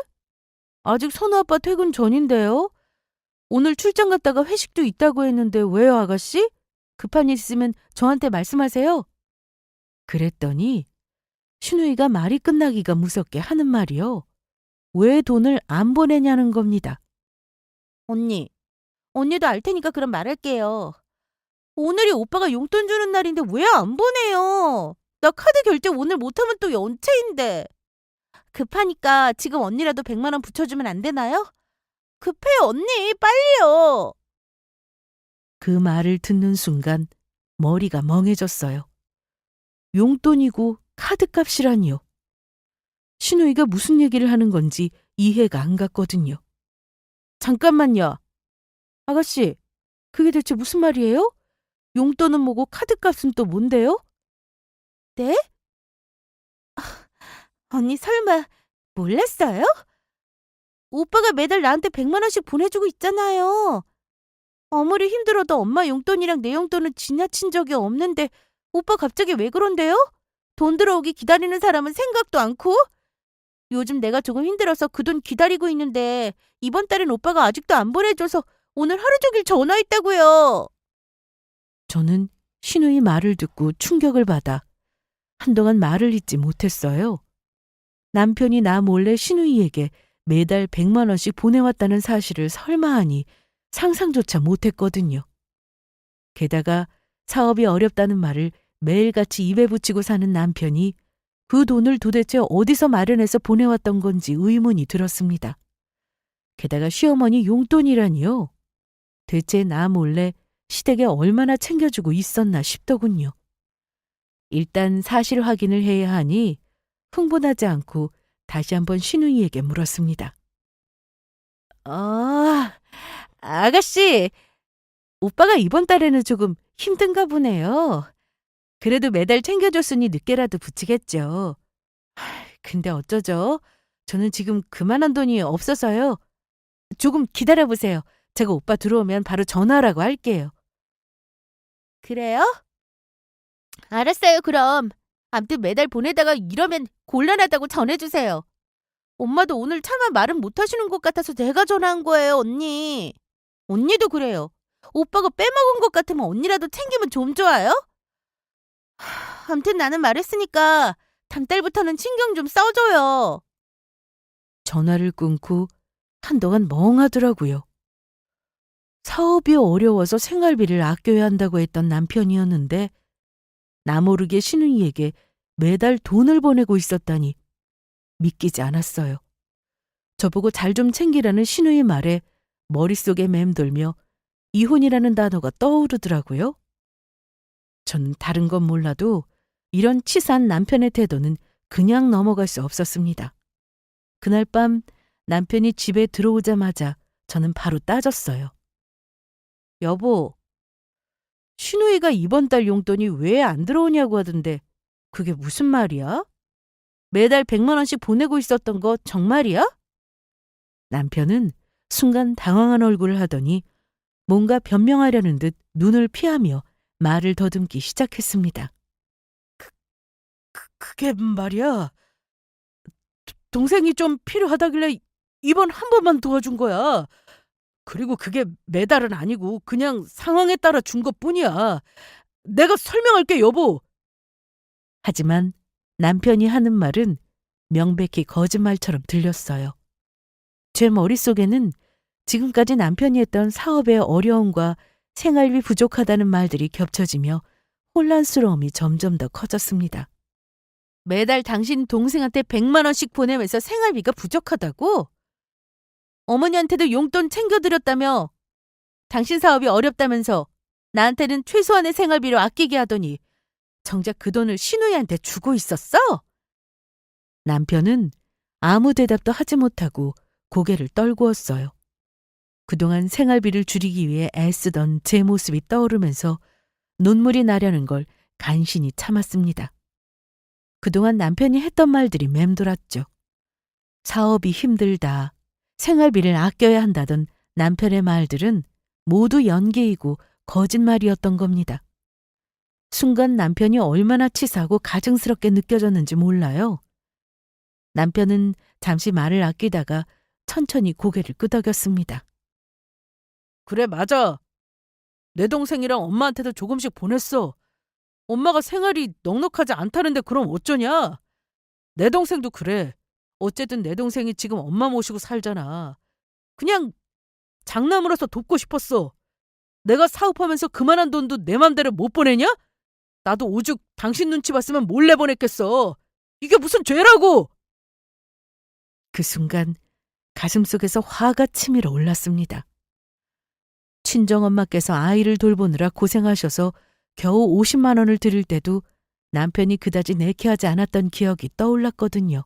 아직 선우 아빠 퇴근 전인데요? 오늘 출장 갔다가 회식도 있다고 했는데 왜요, 아가씨? 급한 일 있으면 저한테 말씀하세요. 그랬더니 신우이가 말이 끝나기가 무섭게 하는 말이요. 왜 돈을 안 보내냐는 겁니다. 언니도 알 테니까 그럼 말할게요. 오늘이 오빠가 용돈 주는 날인데 왜 안 보내요? 나 카드 결제 오늘 못하면 또 연체인데. 급하니까 지금 언니라도 100만 원 붙여주면 안 되나요? 급해요, 언니. 빨리요. 그 말을 듣는 순간 머리가 멍해졌어요. 용돈이고 카드값이라니요. 신우이가 무슨 얘기를 하는 건지 이해가 안 갔거든요. 잠깐만요. 아가씨, 그게 대체 무슨 말이에요? 용돈은 뭐고 카드값은 또 뭔데요? 네? 언니 설마 몰랐어요? 오빠가 매달 나한테 100만 원씩 보내주고 있잖아요. 아무리 힘들어도 엄마 용돈이랑 내 용돈은 지나친 적이 없는데 오빠 갑자기 왜 그런데요? 돈 들어오기 기다리는 사람은 생각도 않고? 요즘 내가 조금 힘들어서 그 돈 기다리고 있는데 이번 달엔 오빠가 아직도 안 보내줘서 오늘 하루 종일 전화했다고요. 저는 신우이 말을 듣고 충격을 받아 한동안 말을 잇지 못했어요. 남편이 나 몰래 신우이에게 매달 100만 원씩 보내왔다는 사실을 설마하니 상상조차 못했거든요. 게다가 사업이 어렵다는 말을 매일같이 입에 붙이고 사는 남편이 그 돈을 도대체 어디서 마련해서 보내왔던 건지 의문이 들었습니다. 게다가 시어머니 용돈이라니요. 대체 나 몰래 시댁에 얼마나 챙겨주고 있었나 싶더군요. 일단 사실 확인을 해야 하니 흥분하지 않고 다시 한번 신우이에게 물었습니다. 아가씨, 오빠가 이번 달에는 조금 힘든가 보네요. 그래도 매달 챙겨줬으니 늦게라도 붙이겠죠. 근데 어쩌죠? 저는 지금 그만한 돈이 없어서요. 조금 기다려보세요. 제가 오빠 들어오면 바로 전화라고 할게요. 그래요? 알았어요, 그럼. 암튼 매달 보내다가 이러면 곤란하다고 전해주세요. 엄마도 오늘 차마 말은 못하시는 것 같아서 내가 전화한 거예요, 언니. 언니도 그래요. 오빠가 빼먹은 것 같으면 언니라도 챙기면 좀 좋아요? 암튼 나는 말했으니까 다음 달부터는 신경 좀 써줘요. 전화를 끊고 한동안 멍하더라고요. 사업이 어려워서 생활비를 아껴야 한다고 했던 남편이었는데 나 모르게 신우이에게 매달 돈을 보내고 있었다니 믿기지 않았어요. 저보고 잘 좀 챙기라는 신우이 말에 머릿속에 맴돌며 이혼이라는 단어가 떠오르더라고요. 전 다른 건 몰라도 이런 치사한 남편의 태도는 그냥 넘어갈 수 없었습니다. 그날 밤 남편이 집에 들어오자마자 저는 바로 따졌어요. 여보, 신우이가 이번 달 용돈이 왜 안 들어오냐고 하던데 그게 무슨 말이야? 매달 100만 원씩 보내고 있었던 거 정말이야? 남편은 순간 당황한 얼굴을 하더니 뭔가 변명하려는 듯 눈을 피하며 말을 더듬기 시작했습니다. 그게 말이야. 동생이 좀 필요하다길래 이번 한 번만 도와준 거야. 그리고 그게 매달은 아니고 그냥 상황에 따라 준 것뿐이야. 내가 설명할게, 여보. 하지만 남편이 하는 말은 명백히 거짓말처럼 들렸어요. 제 머릿속에는 지금까지 남편이 했던 사업의 어려움과 생활비 부족하다는 말들이 겹쳐지며 혼란스러움이 점점 더 커졌습니다. 매달 당신 동생한테 100만 원씩 보내면서 생활비가 부족하다고? 어머니한테도 용돈 챙겨드렸다며? 당신 사업이 어렵다면서 나한테는 최소한의 생활비로 아끼게 하더니 정작 그 돈을 신우이한테 주고 있었어? 남편은 아무 대답도 하지 못하고 고개를 떨구었어요. 그동안 생활비를 줄이기 위해 애쓰던 제 모습이 떠오르면서 눈물이 나려는 걸 간신히 참았습니다. 그동안 남편이 했던 말들이 맴돌았죠. 사업이 힘들다, 생활비를 아껴야 한다던 남편의 말들은 모두 연기이고 거짓말이었던 겁니다. 순간 남편이 얼마나 치사하고 가증스럽게 느껴졌는지 몰라요. 남편은 잠시 말을 아끼다가 천천히 고개를 끄덕였습니다. 그래, 맞아. 내 동생이랑 엄마한테도 조금씩 보냈어. 엄마가 생활이 넉넉하지 않다는데 그럼 어쩌냐? 내 동생도 그래. 어쨌든 내 동생이 지금 엄마 모시고 살잖아. 그냥 장남으로서 돕고 싶었어. 내가 사업하면서 그만한 돈도 내 맘대로 못 보내냐? 나도 오죽 당신 눈치 봤으면 몰래 보냈겠어. 이게 무슨 죄라고! 그 순간 가슴속에서 화가 치밀어 올랐습니다. 친정엄마께서 아이를 돌보느라 고생하셔서 겨우 50만 원을 드릴 때도 남편이 그다지 내키하지 않았던 기억이 떠올랐거든요.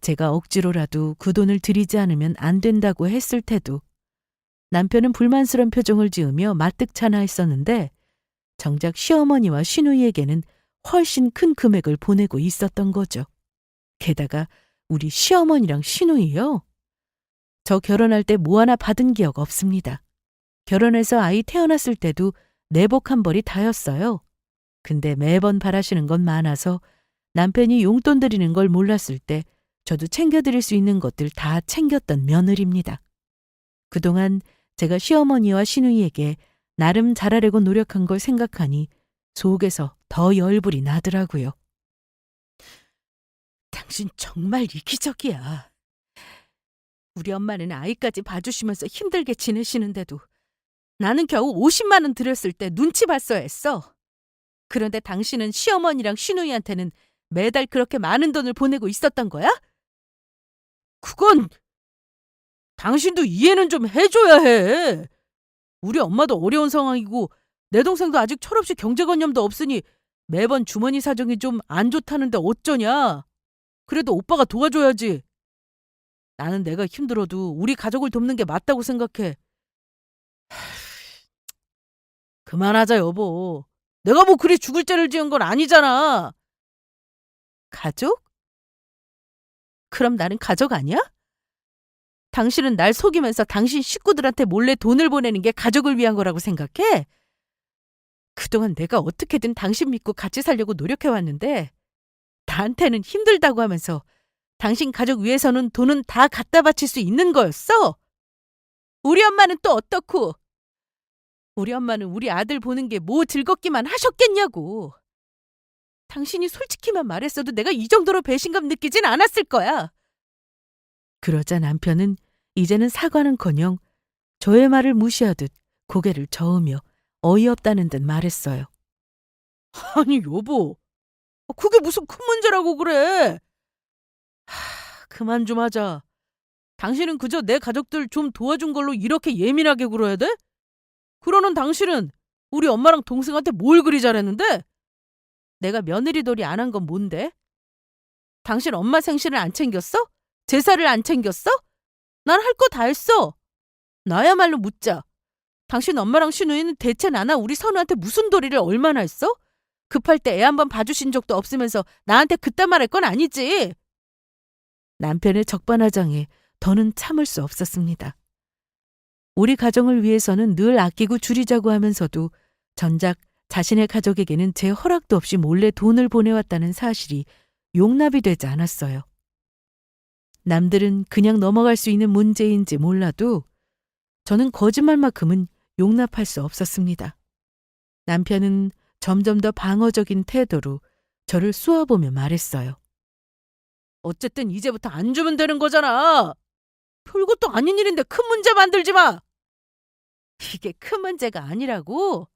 제가 억지로라도 그 돈을 드리지 않으면 안 된다고 했을 때도 남편은 불만스러운 표정을 지으며 마뜩찮아했었는데 정작 시어머니와 시누이에게는 훨씬 큰 금액을 보내고 있었던 거죠. 게다가 우리 시어머니랑 시누이요? 저 결혼할 때 뭐 하나 받은 기억 없습니다. 결혼해서 아이 태어났을 때도 내복 한 벌이 다였어요. 근데 매번 바라시는 건 많아서 남편이 용돈 드리는 걸 몰랐을 때 저도 챙겨드릴 수 있는 것들 다 챙겼던 며느리입니다. 그동안 제가 시어머니와 시누이에게 나름 잘하려고 노력한 걸 생각하니 속에서 더 열불이 나더라고요. 당신 정말 이기적이야. 우리 엄마는 아이까지 봐주시면서 힘들게 지내시는데도 나는 겨우 50만 원 드렸을 때 눈치 봤어야 했어. 그런데 당신은 시어머니랑 시누이한테는 매달 그렇게 많은 돈을 보내고 있었던 거야? 그건 당신도 이해는 좀 해줘야 해. 우리 엄마도 어려운 상황이고 내 동생도 아직 철없이 경제관념도 없으니 매번 주머니 사정이 좀 안 좋다는데 어쩌냐. 그래도 오빠가 도와줘야지. 나는 내가 힘들어도 우리 가족을 돕는 게 맞다고 생각해. 그만하자, 여보. 내가 뭐 그리 죽을 죄를 지은 건 아니잖아. 가족? 그럼 나는 가족 아니야? 당신은 날 속이면서 당신 식구들한테 몰래 돈을 보내는 게 가족을 위한 거라고 생각해? 그동안 내가 어떻게든 당신 믿고 같이 살려고 노력해왔는데 나한테는 힘들다고 하면서 당신 가족 위해서는 돈은 다 갖다 바칠 수 있는 거였어? 우리 엄마는 또 어떻고? 우리 엄마는 우리 아들 보는 게 뭐 즐겁기만 하셨겠냐고. 당신이 솔직히만 말했어도 내가 이 정도로 배신감 느끼진 않았을 거야. 그러자 남편은 이제는 사과는커녕 저의 말을 무시하듯 고개를 저으며 어이없다는 듯 말했어요. 아니 여보, 그게 무슨 큰 문제라고 그래. 그만 좀 하자. 당신은 그저 내 가족들 좀 도와준 걸로 이렇게 예민하게 굴어야 돼? 그러는 당신은 우리 엄마랑 동생한테 뭘 그리 잘했는데? 내가 며느리돌이 안 한 건 뭔데? 당신 엄마 생신을 안 챙겼어? 제사를 안 챙겼어? 난 할 거 다 했어. 나야말로 묻자. 당신 엄마랑 신우이는 대체 나나 우리 선우한테 무슨 도리를 얼마나 했어? 급할 때 애 한번 봐주신 적도 없으면서 나한테 그딴 말 할 건 아니지. 남편의 적반하장에 더는 참을 수 없었습니다. 우리 가정을 위해서는 늘 아끼고 줄이자고 하면서도 정작 자신의 가족에게는 제 허락도 없이 몰래 돈을 보내왔다는 사실이 용납이 되지 않았어요. 남들은 그냥 넘어갈 수 있는 문제인지 몰라도 저는 거짓말만큼은 용납할 수 없었습니다. 남편은 점점 더 방어적인 태도로 저를 쏘아보며 말했어요. 어쨌든 이제부터 안 주면 되는 거잖아. 별것도 아닌 일인데 큰 문제 만들지 마. 이게 큰 문제가 아니라고.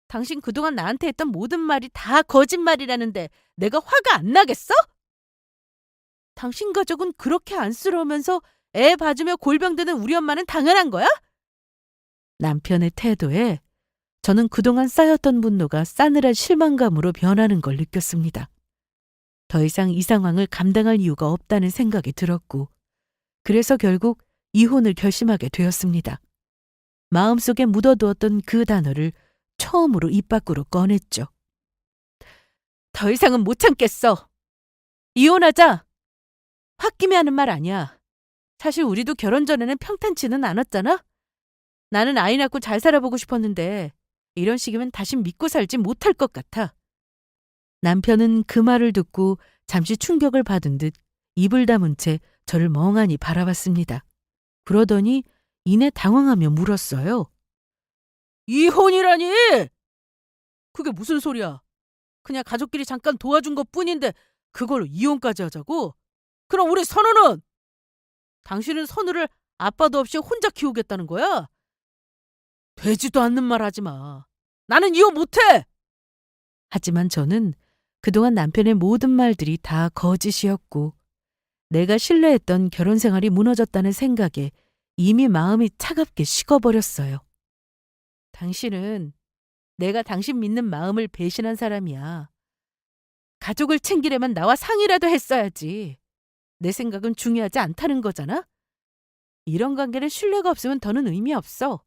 당신 그동안 나한테 했던 모든 말이 다 거짓말이라는데 내가 화가 안 나겠어? 당신 가족은 그렇게 안쓰러우면서 애 봐주며 골병드는 우리 엄마는 당연한 거야? 남편의 태도에 저는 그동안 쌓였던 분노가 싸늘한 실망감으로 변하는 걸 느꼈습니다. 더 이상 이 상황을 감당할 이유가 없다는 생각이 들었고, 그래서 결국 이혼을 결심하게 되었습니다. 마음속에 묻어두었던 그 단어를 처음으로 입 밖으로 꺼냈죠. 더 이상은 못 참겠어. 이혼하자. 홧김에 하는 말 아니야. 사실 우리도 결혼 전에는 평탄치는 않았잖아. 나는 아이 낳고 잘 살아보고 싶었는데 이런 식이면 다신 믿고 살지 못할 것 같아. 남편은 그 말을 듣고 잠시 충격을 받은 듯 입을 다문 채 저를 멍하니 바라봤습니다. 그러더니 이내 당황하며 물었어요. 이혼이라니? 그게 무슨 소리야? 그냥 가족끼리 잠깐 도와준 것 뿐인데 그걸로 이혼까지 하자고? 그럼 우리 선우는? 당신은 선우를 아빠도 없이 혼자 키우겠다는 거야? 되지도 않는 말 하지 마. 나는 이혼 못해! 하지만 저는 그동안 남편의 모든 말들이 다 거짓이었고 내가 신뢰했던 결혼 생활이 무너졌다는 생각에 이미 마음이 차갑게 식어버렸어요. 당신은 내가 당신 믿는 마음을 배신한 사람이야. 가족을 챙기려면 나와 상의라도 했어야지. 내 생각은 중요하지 않다는 거잖아? 이런 관계는 신뢰가 없으면 더는 의미 없어.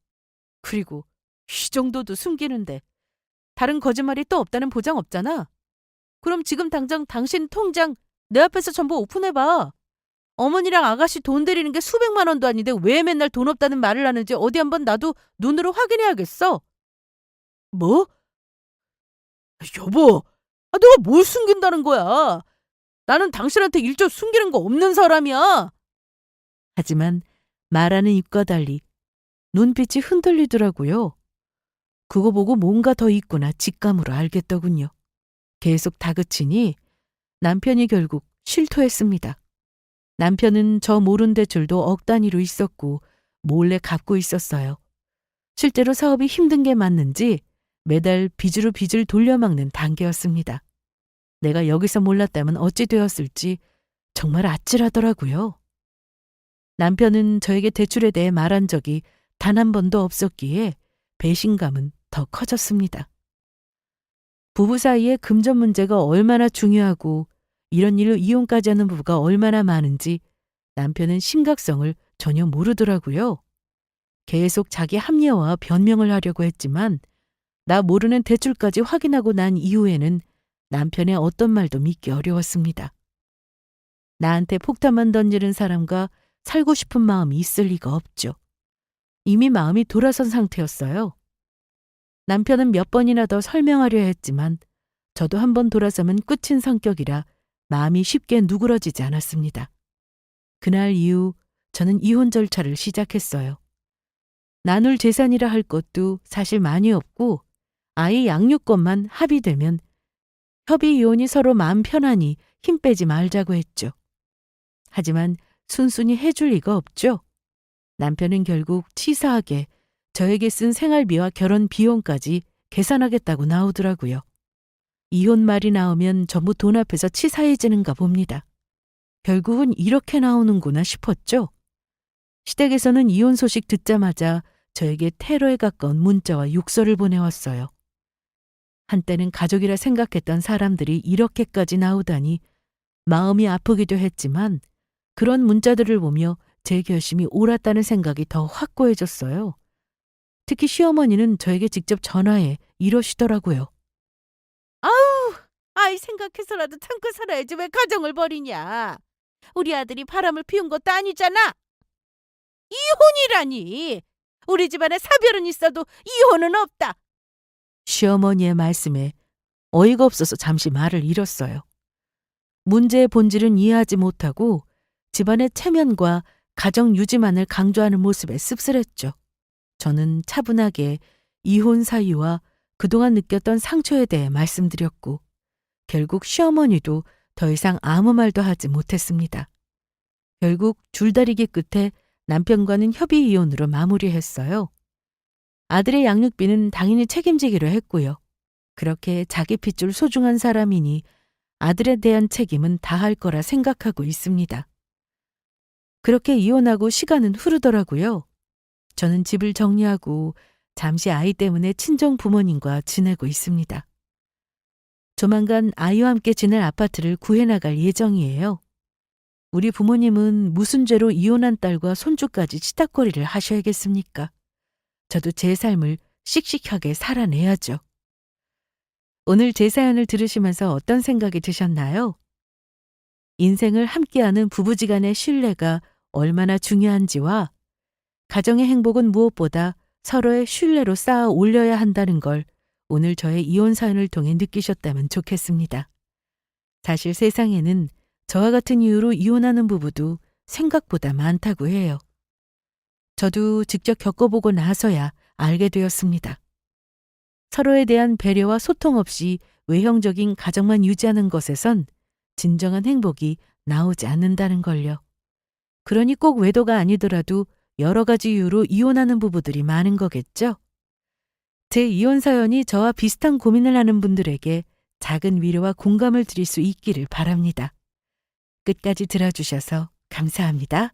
그리고 이 정도도 숨기는데 다른 거짓말이 또 없다는 보장 없잖아. 그럼 지금 당장 당신 통장 내 앞에서 전부 오픈해봐. 어머니랑 아가씨 돈 드리는 게 수백만 원도 아닌데 왜 맨날 돈 없다는 말을 하는지 어디 한번 나도 눈으로 확인해야겠어. 뭐? 여보, 내가 뭘 숨긴다는 거야? 나는 당신한테 일절 숨기는 거 없는 사람이야. 하지만 말하는 입과 달리 눈빛이 흔들리더라고요. 그거 보고 뭔가 더 있구나 직감으로 알겠더군요. 계속 다그치니 남편이 결국 실토했습니다. 남편은 저 모른 대출도 억 단위로 있었고 몰래 갚고 있었어요. 실제로 사업이 힘든 게 맞는지 매달 빚으로 빚을 돌려막는 단계였습니다. 내가 여기서 몰랐다면 어찌 되었을지 정말 아찔하더라고요. 남편은 저에게 대출에 대해 말한 적이 단 한 번도 없었기에 배신감은 더 커졌습니다. 부부 사이에 금전 문제가 얼마나 중요하고 이런 일로 이혼까지 하는 부부가 얼마나 많은지 남편은 심각성을 전혀 모르더라고요. 계속 자기 합리화와 변명을 하려고 했지만 나 모르는 대출까지 확인하고 난 이후에는 남편의 어떤 말도 믿기 어려웠습니다. 나한테 폭탄만 던지는 사람과 살고 싶은 마음이 있을 리가 없죠. 이미 마음이 돌아선 상태였어요. 남편은 몇 번이나 더 설명하려 했지만 저도 한 번 돌아서면 끝인 성격이라 마음이 쉽게 누그러지지 않았습니다. 그날 이후 저는 이혼 절차를 시작했어요. 나눌 재산이라 할 것도 사실 많이 없고 아이 양육권만 합의되면 협의 이혼이 서로 마음 편하니 힘 빼지 말자고 했죠. 하지만 순순히 해줄 리가 없죠. 남편은 결국 치사하게 저에게 쓴 생활비와 결혼 비용까지 계산하겠다고 나오더라고요. 이혼 말이 나오면 전부 돈 앞에서 치사해지는가 봅니다. 결국은 이렇게 나오는구나 싶었죠. 시댁에서는 이혼 소식 듣자마자 저에게 테러에 가까운 문자와 욕설을 보내왔어요. 한때는 가족이라 생각했던 사람들이 이렇게까지 나오다니 마음이 아프기도 했지만 그런 문자들을 보며 제 결심이 옳았다는 생각이 더 확고해졌어요. 특히 시어머니는 저에게 직접 전화해 이러시더라고요. 아이 생각해서라도 참고 살아야지 왜 가정을 버리냐. 우리 아들이 바람을 피운 것도 아니잖아. 이혼이라니. 우리 집안에 사별은 있어도 이혼은 없다. 시어머니의 말씀에 어이가 없어서 잠시 말을 잃었어요. 문제의 본질은 이해하지 못하고 집안의 체면과 가정 유지만을 강조하는 모습에 씁쓸했죠. 저는 차분하게 이혼 사유와 그동안 느꼈던 상처에 대해 말씀드렸고 결국 시어머니도 더 이상 아무 말도 하지 못했습니다. 결국 줄다리기 끝에 남편과는 협의 이혼으로 마무리했어요. 아들의 양육비는 당연히 책임지기로 했고요. 그렇게 자기 핏줄 소중한 사람이니 아들에 대한 책임은 다할 거라 생각하고 있습니다. 그렇게 이혼하고 시간은 흐르더라고요. 저는 집을 정리하고 잠시 아이 때문에 친정 부모님과 지내고 있습니다. 조만간 아이와 함께 지낼 아파트를 구해나갈 예정이에요. 우리 부모님은 무슨 죄로 이혼한 딸과 손주까지 치닥거리를 하셔야겠습니까? 저도 제 삶을 씩씩하게 살아내야죠. 오늘 제 사연을 들으시면서 어떤 생각이 드셨나요? 인생을 함께하는 부부지간의 신뢰가 얼마나 중요한지와 가정의 행복은 무엇보다 서로의 신뢰로 쌓아 올려야 한다는 걸 오늘 저의 이혼 사연을 통해 느끼셨다면 좋겠습니다. 사실 세상에는 저와 같은 이유로 이혼하는 부부도 생각보다 많다고 해요. 저도 직접 겪어보고 나서야 알게 되었습니다. 서로에 대한 배려와 소통 없이 외형적인 가정만 유지하는 것에선 진정한 행복이 나오지 않는다는 걸요. 그러니 꼭 외도가 아니더라도 여러 가지 이유로 이혼하는 부부들이 많은 거겠죠? 제 이혼 사연이 저와 비슷한 고민을 하는 분들에게 작은 위로와 공감을 드릴 수 있기를 바랍니다. 끝까지 들어주셔서 감사합니다.